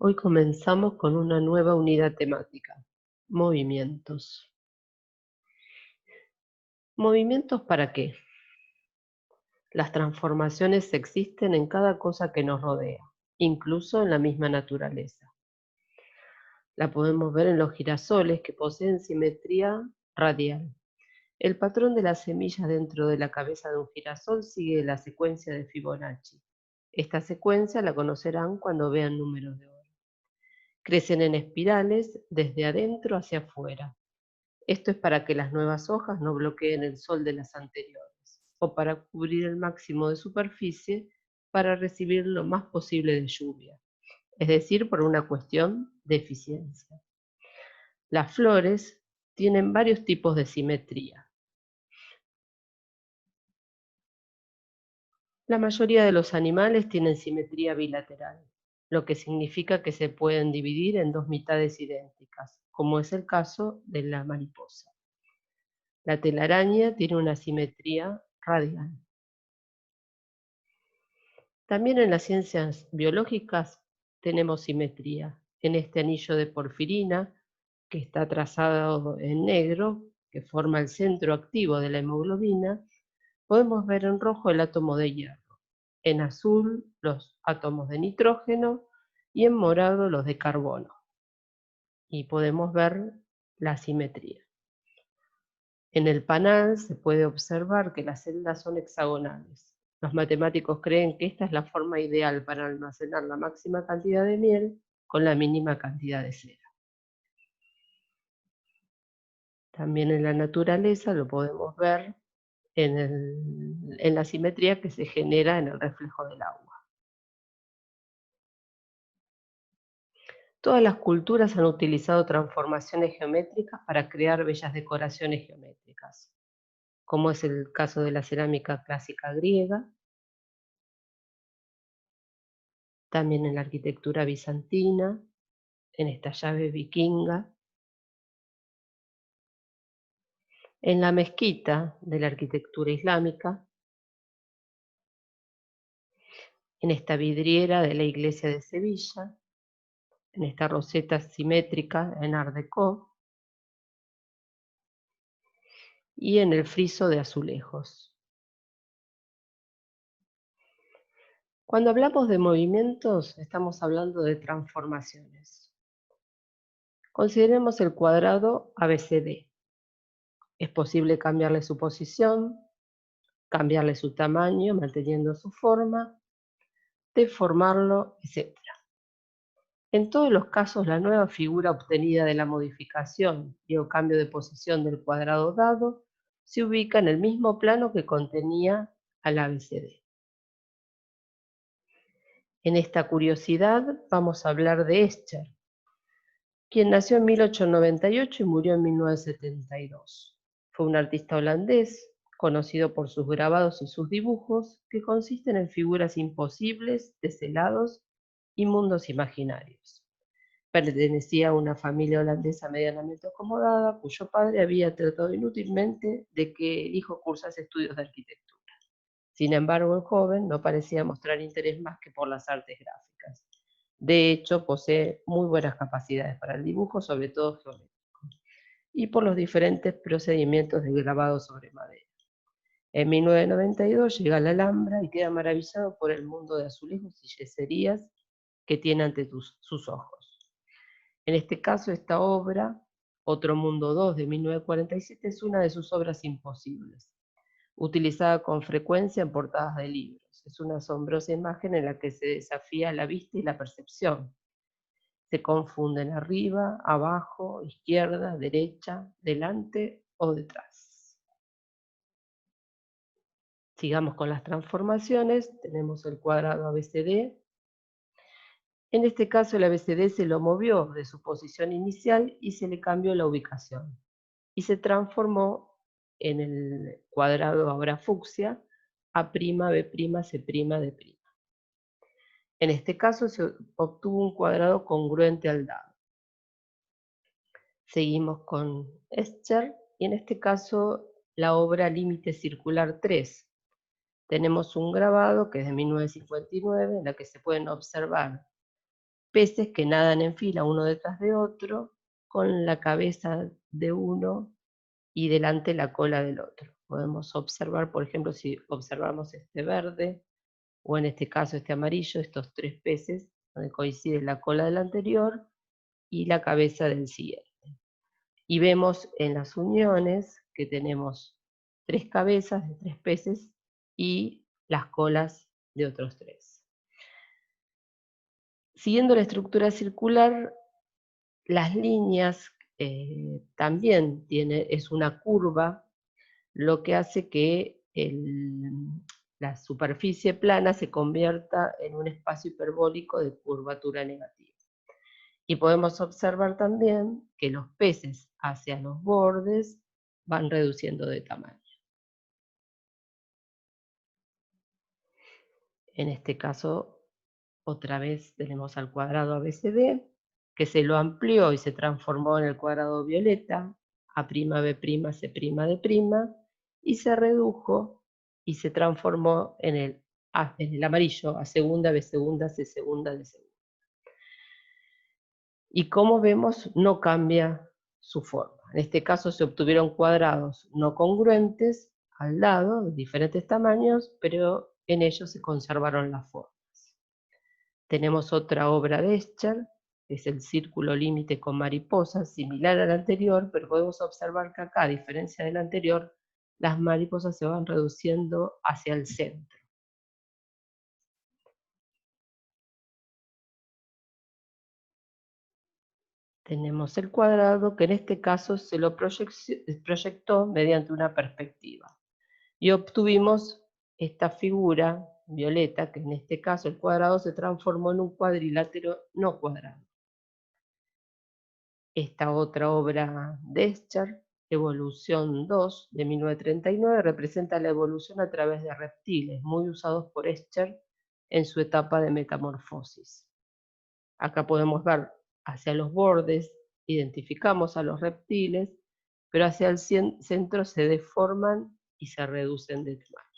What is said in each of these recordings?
Hoy comenzamos con una nueva unidad temática: movimientos. ¿Movimientos para qué? Las transformaciones existen en cada cosa que nos rodea, incluso en la misma naturaleza. La podemos ver en los girasoles, que poseen simetría radial. El patrón de las semillas dentro de la cabeza de un girasol sigue la secuencia de Fibonacci. Esta secuencia la conocerán cuando vean números de oro. Crecen en espirales desde adentro hacia afuera. Esto es para que las nuevas hojas no bloqueen el sol de las anteriores, o para cubrir el máximo de superficie para recibir lo más posible de lluvia, es decir, por una cuestión de eficiencia. Las flores tienen varios tipos de simetría. La mayoría de los animales tienen simetría bilateral, lo que significa que se pueden dividir en dos mitades idénticas, como es el caso de la mariposa. La telaraña tiene una simetría radial. También en las ciencias biológicas tenemos simetría. En este anillo de porfirina, que está trazado en negro, que forma el centro activo de la hemoglobina, podemos ver en rojo el átomo de hierro, en azul los átomos de nitrógeno y en morado los de carbono. Y podemos ver la simetría. En el panal se puede observar que las celdas son hexagonales. Los matemáticos creen que esta es la forma ideal para almacenar la máxima cantidad de miel con la mínima cantidad de cera. También en la naturaleza lo podemos ver en la simetría que se genera en el reflejo del agua. Todas las culturas han utilizado transformaciones geométricas para crear bellas decoraciones geométricas, como es el caso de la cerámica clásica griega, también en la arquitectura bizantina, en esta llave vikinga, en la mezquita de la arquitectura islámica, en esta vidriera de la iglesia de Sevilla, en esta roseta simétrica en Art Deco y en el friso de azulejos. Cuando hablamos de movimientos, estamos hablando de transformaciones. Consideremos el cuadrado ABCD. Es posible cambiarle su posición, cambiarle su tamaño manteniendo su forma, deformarlo, etc. En todos los casos, la nueva figura obtenida de la modificación y o cambio de posición del cuadrado dado se ubica en el mismo plano que contenía al ABCD. En esta curiosidad vamos a hablar de Escher, quien nació en 1898 y murió en 1972. Fue un artista holandés, conocido por sus grabados y sus dibujos, que consisten en figuras imposibles, teselados y mundos imaginarios. Pertenecía a una familia holandesa medianamente acomodada, cuyo padre había tratado inútilmente de que el hijo cursase estudios de arquitectura. Sin embargo, el joven no parecía mostrar interés más que por las artes gráficas. De hecho, posee muy buenas capacidades para el dibujo, sobre todo geométrico, y por los diferentes procedimientos de grabado sobre madera. En 1992 llega a la Alhambra y queda maravillado por el mundo de azulejos y yeserías que tiene ante sus ojos. En este caso, esta obra, Otro Mundo 2 de 1947, es una de sus obras imposibles, utilizada con frecuencia en portadas de libros. Es una asombrosa imagen en la que se desafía la vista y la percepción. Se confunden arriba, abajo, izquierda, derecha, delante o detrás. Sigamos con las transformaciones. Tenemos el cuadrado ABCD. En este caso el ABCD se lo movió de su posición inicial y se le cambió la ubicación. Y se transformó en el cuadrado ahora fucsia, A', B', C', D'. En este caso se obtuvo un cuadrado congruente al dado. Seguimos con Escher y en este caso la obra Límite Circular 3. Tenemos un grabado que es de 1959 en la que se pueden observar peces que nadan en fila uno detrás de otro, con la cabeza de uno y delante la cola del otro. Podemos observar, por ejemplo, si observamos este verde, o en este caso este amarillo, estos tres peces, donde coincide la cola del anterior y la cabeza del siguiente. Y vemos en las uniones que tenemos tres cabezas de tres peces y las colas de otros tres. Siguiendo la estructura circular, las líneas también es una curva, lo que hace que la superficie plana se convierta en un espacio hiperbólico de curvatura negativa. Y podemos observar también que los peces hacia los bordes van reduciendo de tamaño. En este caso, otra vez tenemos al cuadrado ABCD, que se lo amplió y se transformó en el cuadrado violeta, A', B', C', D', y se redujo y se transformó en el amarillo, A segunda, B segunda, C segunda, D segunda. Y como vemos, no cambia su forma. En este caso se obtuvieron cuadrados no congruentes al lado, de diferentes tamaños, pero en ellos se conservaron las formas. Tenemos otra obra de Escher, que es el círculo límite con mariposas, similar al anterior, pero podemos observar que acá, a diferencia del anterior, las mariposas se van reduciendo hacia el centro. Tenemos el cuadrado, que en este caso se lo proyectó mediante una perspectiva. Y obtuvimos esta figura violeta, que en este caso el cuadrado se transformó en un cuadrilátero no cuadrado. Esta otra obra de Escher, Evolución 2, de 1939, representa la evolución a través de reptiles, muy usados por Escher en su etapa de metamorfosis. Acá podemos ver hacia los bordes, identificamos a los reptiles, pero hacia el centro se deforman y se reducen de tamaño.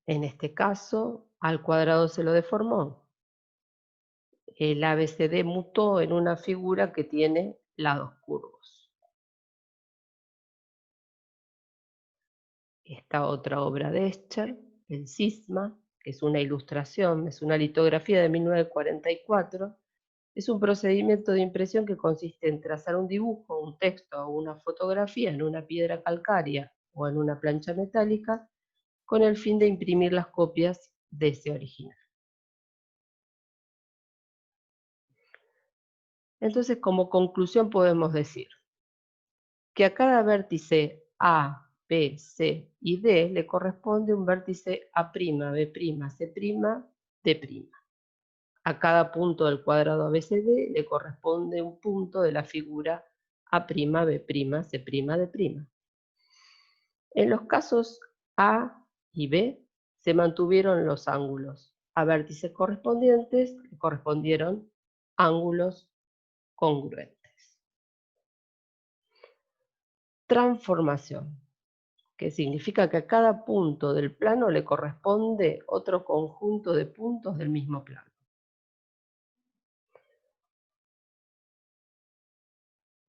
En este caso, al cuadrado se lo deformó. El ABCD mutó en una figura que tiene lados curvos. Esta otra obra de Escher, el cisma, que es una ilustración, es una litografía de 1944, es un procedimiento de impresión que consiste en trazar un dibujo, un texto o una fotografía en una piedra calcárea o en una plancha metálica con el fin de imprimir las copias de ese original. Entonces, como conclusión podemos decir que a cada vértice A, B, C y D le corresponde un vértice A', B', C', D'. A cada punto del cuadrado ABCD le corresponde un punto de la figura A', B', C', D'. En los casos A y B se mantuvieron los ángulos. A vértices correspondientes le correspondieron ángulos congruentes. Transformación, que significa que a cada punto del plano le corresponde otro conjunto de puntos del mismo plano.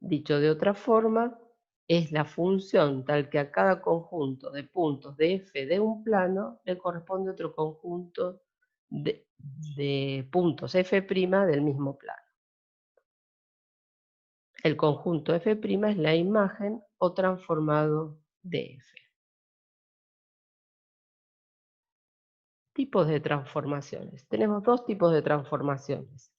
Dicho de otra forma, es la función tal que a cada conjunto de puntos de f de un plano le corresponde otro conjunto de puntos f' del mismo plano. El conjunto f' es la imagen o transformado de f. Tipos de transformaciones. Tenemos dos tipos de transformaciones.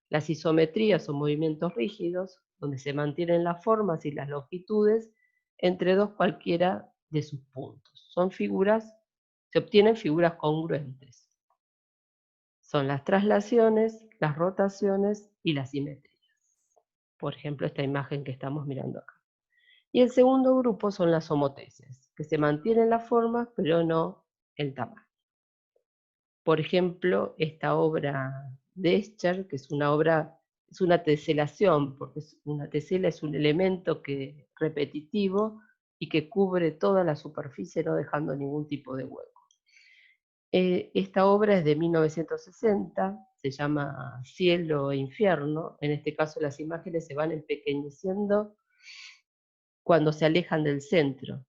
Las isometrías o movimientos rígidos, donde se mantienen las formas y las longitudes entre dos cualquiera de sus puntos. Se obtienen figuras congruentes. Son las traslaciones, las rotaciones y las simetrías. Por ejemplo, esta imagen que estamos mirando acá. Y el segundo grupo son las homoteses, que se mantienen las formas pero no el tamaño. Por ejemplo, esta obra de Escher, que es una teselación, porque una tesela es un elemento repetitivo y que cubre toda la superficie no dejando ningún tipo de hueco. Esta obra es de 1960, se llama Cielo e Infierno. En este caso las imágenes se van empequeñeciendo cuando se alejan del centro.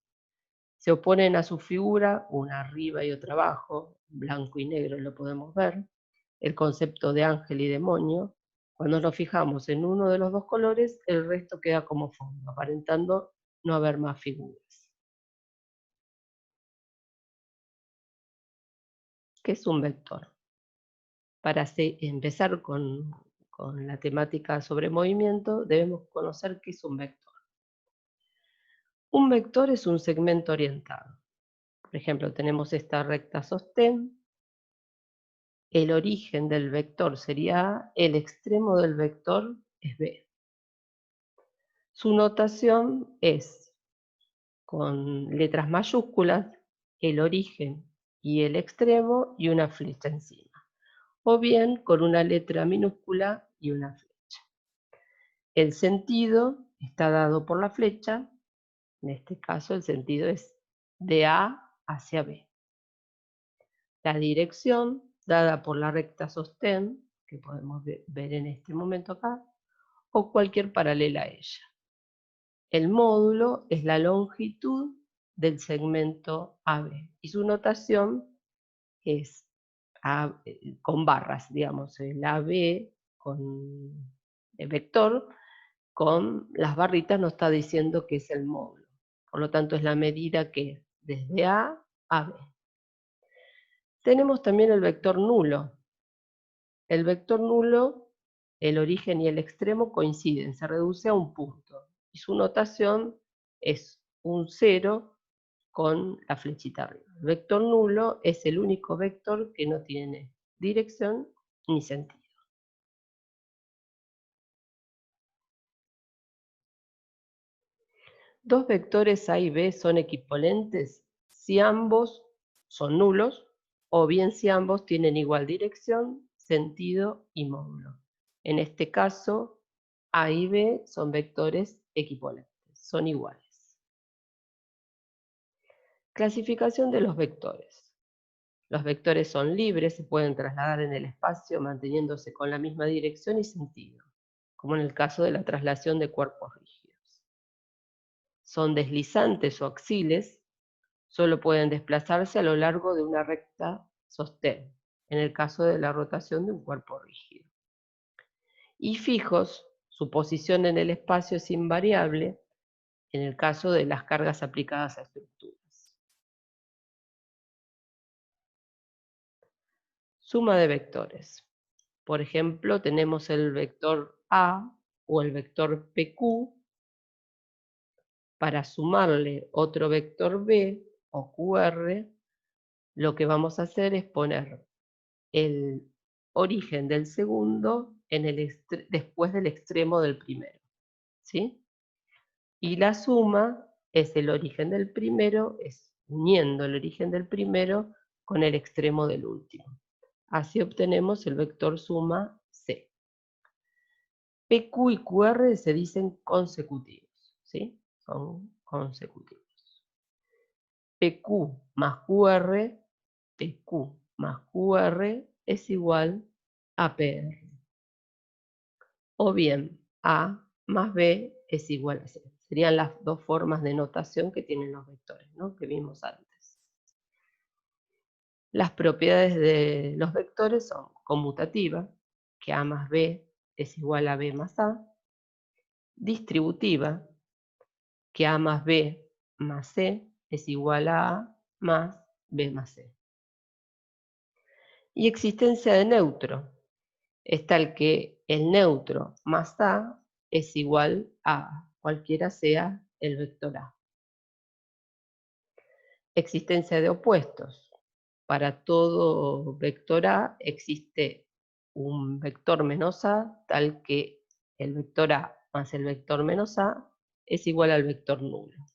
Se oponen a su figura, una arriba y otra abajo, blanco y negro lo podemos ver, el concepto de ángel y demonio. Cuando nos fijamos en uno de los dos colores, el resto queda como fondo, aparentando no haber más figuras. ¿Qué es un vector? Para empezar con la temática sobre movimiento, debemos conocer qué es un vector. Un vector es un segmento orientado. Por ejemplo, tenemos esta recta sostén. El origen del vector sería A, el extremo del vector es B. Su notación es con letras mayúsculas, el origen y el extremo y una flecha encima, o bien con una letra minúscula y una flecha. El sentido está dado por la flecha, en este caso el sentido es de A hacia B. La dirección dada por la recta sostén, que podemos ver en este momento acá, o cualquier paralela a ella. El módulo es la longitud del segmento AB y su notación es con barras, digamos, el AB con el vector, con las barritas nos está diciendo que es el módulo. Por lo tanto, es la medida que desde A a B. Tenemos también el vector nulo. El vector nulo, el origen y el extremo coinciden, se reduce a un punto. Y su notación es un 0 con la flechita arriba. El vector nulo es el único vector que no tiene dirección ni sentido. Dos vectores A y B son equivalentes si ambos son nulos o bien si ambos tienen igual dirección, sentido y módulo. En este caso, A y B son vectores equivalentes, son iguales. Clasificación de los vectores. Los vectores son libres, se pueden trasladar en el espacio manteniéndose con la misma dirección y sentido, como en el caso de la traslación de cuerpos rígidos. Son deslizantes o axiles, solo pueden desplazarse a lo largo de una recta sostén, en el caso de la rotación de un cuerpo rígido. Y fijos, su posición en el espacio es invariable en el caso de las cargas aplicadas a estructuras. Suma de vectores. Por ejemplo, tenemos el vector A o el vector PQ. Para sumarle otro vector B o QR, lo que vamos a hacer es poner el origen del segundo después del extremo del primero, ¿sí? Y la suma es el origen del primero, es uniendo el origen del primero con el extremo del último. Así obtenemos el vector suma C. PQ y QR se dicen consecutivos, ¿sí? Son consecutivos. PQ más QR, PQ más QR es igual a PR. O bien, A más B es igual a C. Serían las dos formas de notación que tienen los vectores, ¿no? Que vimos antes. Las propiedades de los vectores son conmutativa, que A más B es igual a B más A. Distributiva, que A más B más C es igual a más B más C. Y existencia de neutro, es tal que el neutro más A es igual a cualquiera sea el vector A. Existencia de opuestos. Para todo vector A existe un vector menos A, tal que el vector A más el vector menos A es igual al vector nulo.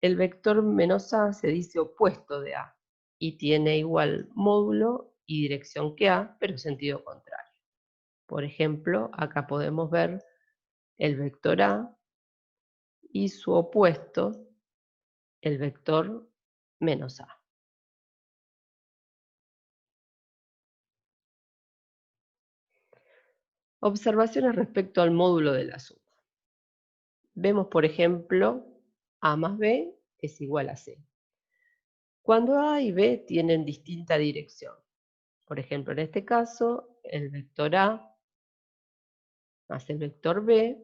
El vector menos A se dice opuesto de A y tiene igual módulo y dirección que A, pero sentido contrario. Por ejemplo, acá podemos ver el vector A y su opuesto, el vector menos A. Observaciones respecto al módulo de la suma. Vemos, por ejemplo, A más B es igual a C. Cuando A y B tienen distinta dirección, por ejemplo, en este caso, el vector A más el vector B,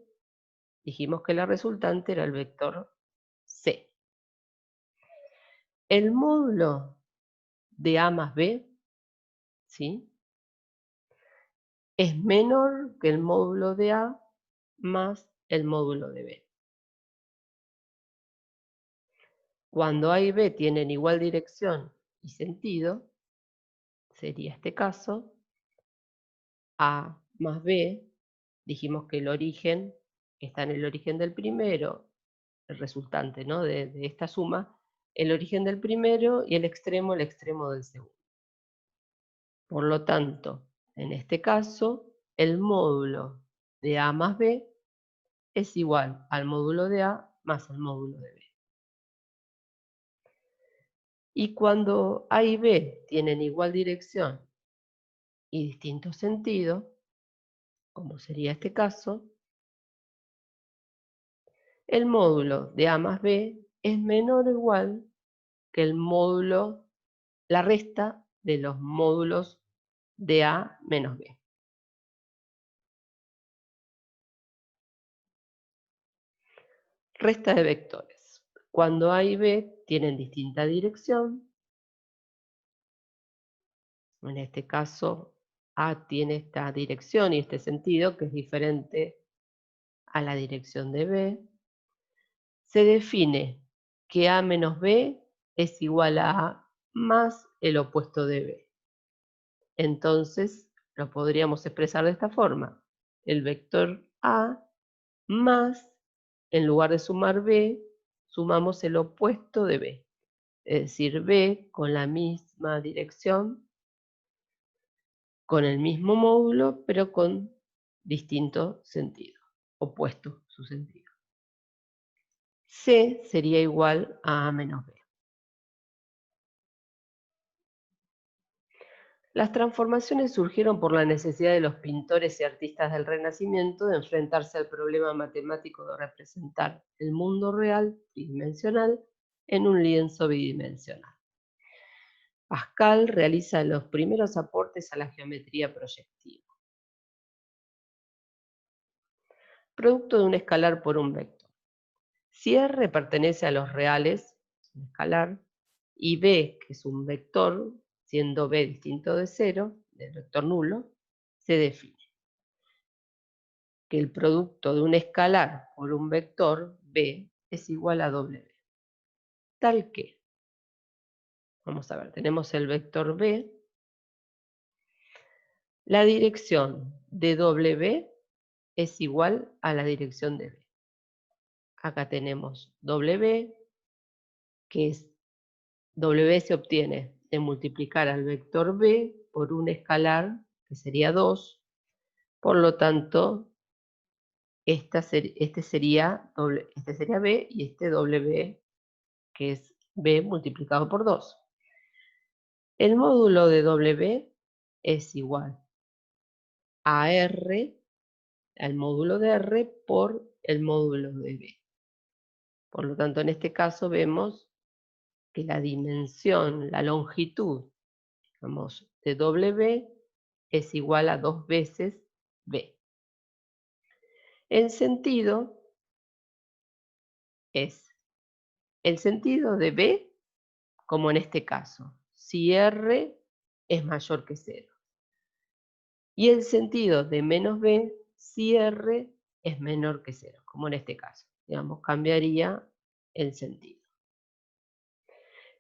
dijimos que la resultante era el vector C. El módulo de A más B, ¿sí?, es menor que el módulo de A más el módulo de B. Cuando A y B tienen igual dirección y sentido, sería este caso, A más B, dijimos que el origen está en el origen del primero, el resultante, ¿no?, de esta suma, el origen del primero y el extremo del segundo. Por lo tanto, en este caso, el módulo de A más B es igual al módulo de A más el módulo de B. Y cuando A y B tienen igual dirección y distinto sentido, como sería este caso, el módulo de A más B es menor o igual que el módulo, la resta de los módulos de A menos B. Resta de vectores. Cuando A y B tienen distinta dirección, en este caso A tiene esta dirección y este sentido que es diferente a la dirección de B, se define que A menos B es igual a A más el opuesto de B. Entonces lo podríamos expresar de esta forma: el vector A más, en lugar de sumar B, sumamos el opuesto de B. Es decir, B con la misma dirección, con el mismo módulo, pero con distinto sentido, opuesto su sentido. C sería igual a A menos B. Las transformaciones surgieron por la necesidad de los pintores y artistas del Renacimiento de enfrentarse al problema matemático de representar el mundo real tridimensional en un lienzo bidimensional. Pascal realiza los primeros aportes a la geometría proyectiva. Producto de un escalar por un vector. Si R pertenece a los reales, un escalar, y B, que es un vector, siendo B distinto de 0, del vector nulo, se define que el producto de un escalar por un vector B es igual a W. Tal que, vamos a ver, tenemos el vector B, la dirección de W es igual a la dirección de B. Acá tenemos W, que es W se obtiene de multiplicar al vector B por un escalar, que sería 2, por lo tanto, este sería B y este W, que es B multiplicado por 2. El módulo de W es igual a R, al módulo de R, por el módulo de B. Por lo tanto, en este caso vemos que la dimensión, la longitud, digamos, de W es igual a 2 veces B. El sentido es el sentido de B, como en este caso, si R es mayor que 0. Y el sentido de menos B, si R es menor que 0, como en este caso. Digamos, cambiaría el sentido.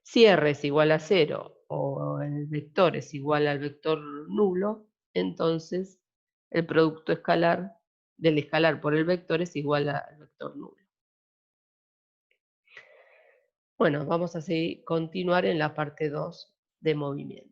Si R es igual a 0 o el vector es igual al vector nulo, entonces el producto escalar del escalar por el vector es igual al vector nulo. Bueno, vamos a continuar en la parte 2 de movimiento.